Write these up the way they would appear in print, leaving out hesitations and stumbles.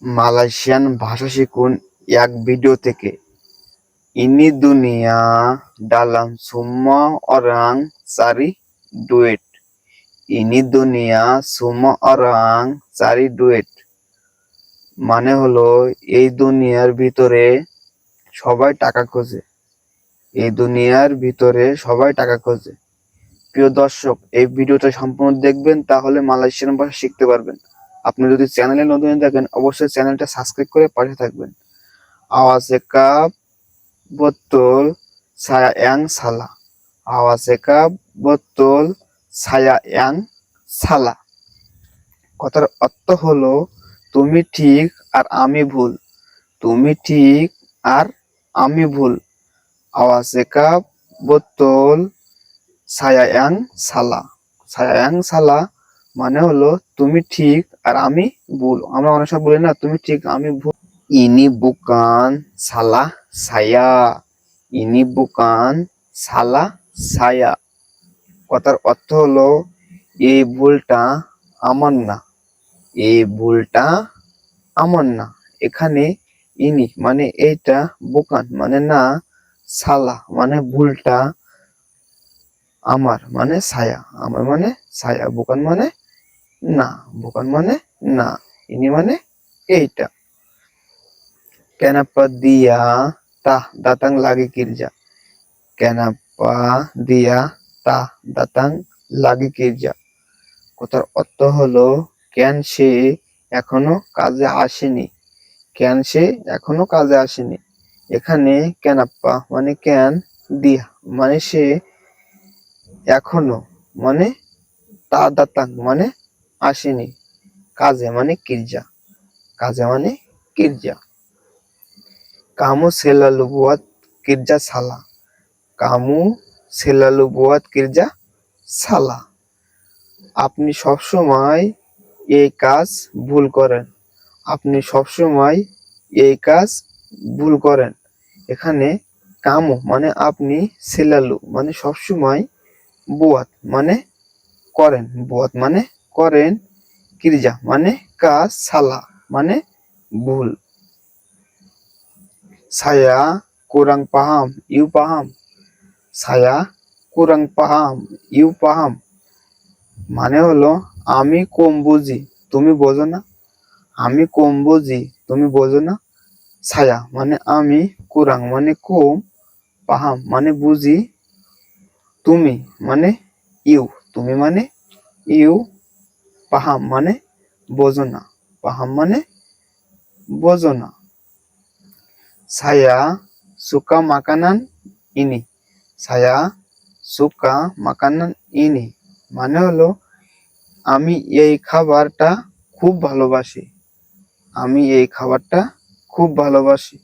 Malaysian ভাষা শিখুন এক ভিডিও থেকে। Ini dunia dalam semua orang cari duit. Ini dunia semua orang cari duit. মানে হলো এই দুনিয়ার ভিতরে সবাই টাকা খোঁজে। এই দুনিয়ার ভিতরে সবাই টাকা খোঁজে। প্রিয় দর্শক, এই ভিডিওটা সম্পূর্ণ দেখবেন, তাহলে মালয়েশিয়ান ভাষা শিখতে পারবেন। আপনি যদি চ্যানেলে নতুন দেখেন, অবশ্যই চ্যানেলটা সাবস্ক্রাইব করে পাশে থাকবেন। Awase kap betul saya yang salah. Awase kap betul saya yang salah. কথার অর্থ হলো তুমি ঠিক আর আমি ভুল। তুমি ঠিক আর আমি ভুল। Awase kap betul saya yang salah. Saya yang salah মানে হলো তুমি ঠিক আর আমি ভুল। আমরা অনেক সময় বলি না, তুমি ঠিক আমি ভুল। Ini bukan salah saya. Ini bukan salah saya. কথার অর্থ হলো এই ভুলটা আমার না। এই ভুলটা আমার না। এখানে ইনি মানে এইটা, বুকান মানে না, সালা মানে ভুলটা, আমার মানে ছায়া, আমার মানে ছায়া, বুকান মানে না, বুকান মানে না, ইনি মানে এইটা। Kenapa dia tak datang lagi kerja? Kenapa dia tak datang lagi kerja? কথার অর্থ হলো কেন সে এখনো কাজে আসেনি। কেন সে এখনো কাজে আসেনি। এখানে কেনাপ্পা মানে কেন, দিয়া মানে সে, এখনো মানে তা, দাতাং মানে আসেনি, কাজে মানে কিরজা, কাজে মানে কিরজা। Kamu selalu buat kerja salah. Kamu selalu buat kerja salah. আপনি সবসময় এই কাজ ভুল করেন। আপনি সবসময় এই কাজ ভুল করেন। এখানে কামু মানে আপনি, সেলালু মানে সবসময়, বুয়াত মানে করেন, বুয়াত মানে করেন, কিরজা মানে কাজ, সালা মানে ভুল। Saya kurang paham, you paham. Saya kurang paham, you paham. মানে হলো আমি কম বুঝি, তুমি বোঝো না। আমি কম বুঝি, তুমি বোঝো না। ছায়া মানে আমি, কুরাং মানে কম, পাহাম মানে বুঝি, তুমি মানে ইউ, তুমি মানে ইউ, পাহাম মানে বোঝো না, পাহাম মানে বোঝো না। Saya suka makanan ini. Saya suka makanan ini মানে হলো আমি এই খাবারটা খুব ভালোবাসি। আমি এই খাবারটা খুব ভালোবাসি।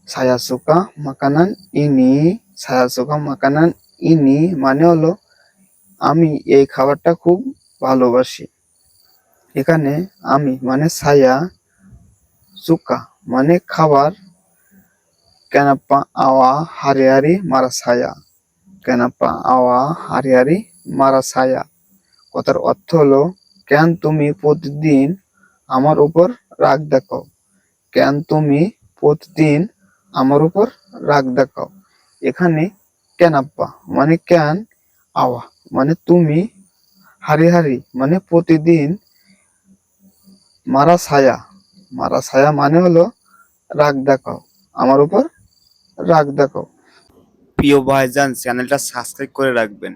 Saya suka makanan ini. Saya suka makanan ini মানে হলো আমি এই খাবারটা খুব ভালোবাসি। এখানে আমি মানে ছায়া, সুকা মানে খাবার, কেনাপ্পা আওয়া হারিয়ারি মারা ছায়া। কেনাপ্পা আওয়া হারিয়ারি মারা ছায়া। কথার অর্থ হলো কেন তুমি প্রতিদিন আমার উপর রাগ দেখাও। কেন তুমি প্রতিদিন আমার উপর রাগ দেখাও। এখানে কেনাপ্পা মানে কেন, আওয়া মানে তুমি, হারি হারি মানে প্রতিদিন, মারা ছায়া, মারা ছায়া মানে হলো রাগ দেখাও, আমার উপর রাগ দেখাও। প্রিয় ভাইজান, চ্যানেলটা সাবস্ক্রাইব করে রাখবেন।